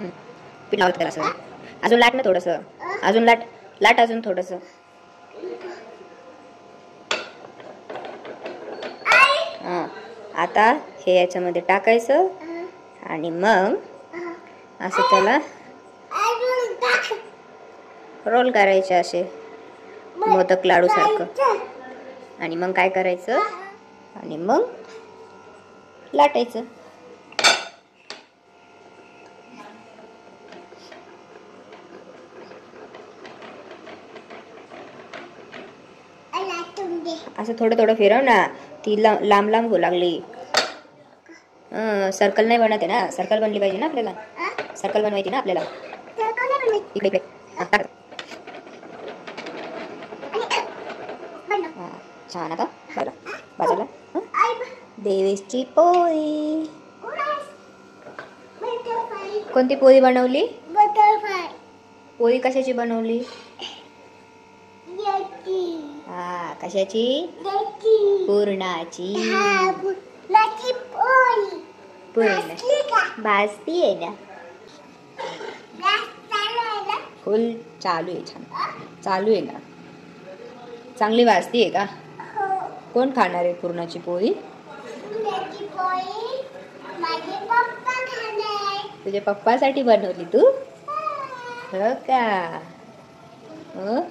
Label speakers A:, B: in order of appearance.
A: पीठ लावत त्याला असं. अजून लाट ना थोडंसं. अजून लाट लाट अजून थोडंसं. हां आता हे याच्यामध्ये टाकायचं आणि मग असं त्याला रोल करायचे असे मोदक लाडू सारखं. आणि मग काय करायचं आणि मग लाटायचं. असं थोडं थोडं फिरव ना. ती लांब लांब होऊ लागली. सर्कल नाही बनत आहे ना. सर्कल बनली पाहिजे ना आपल्याला. सर्कल बनवायची ना आपल्याला. इकडे इकडे छान. आता बाजूला देवीची पोळी. कोणती पोळी बनवली? पोळी कशाची बनवली? हा कशाची? पूर्णाची. पूर्ण भाजती आहे ना. फुल चालू आहे. छान चालू आहे ना. चांगली वाजती आहे का? कोण खाणार आहे पूर्णाची पोळी? तुझ्या पप्पासाठी बनवली तू? हो का? हो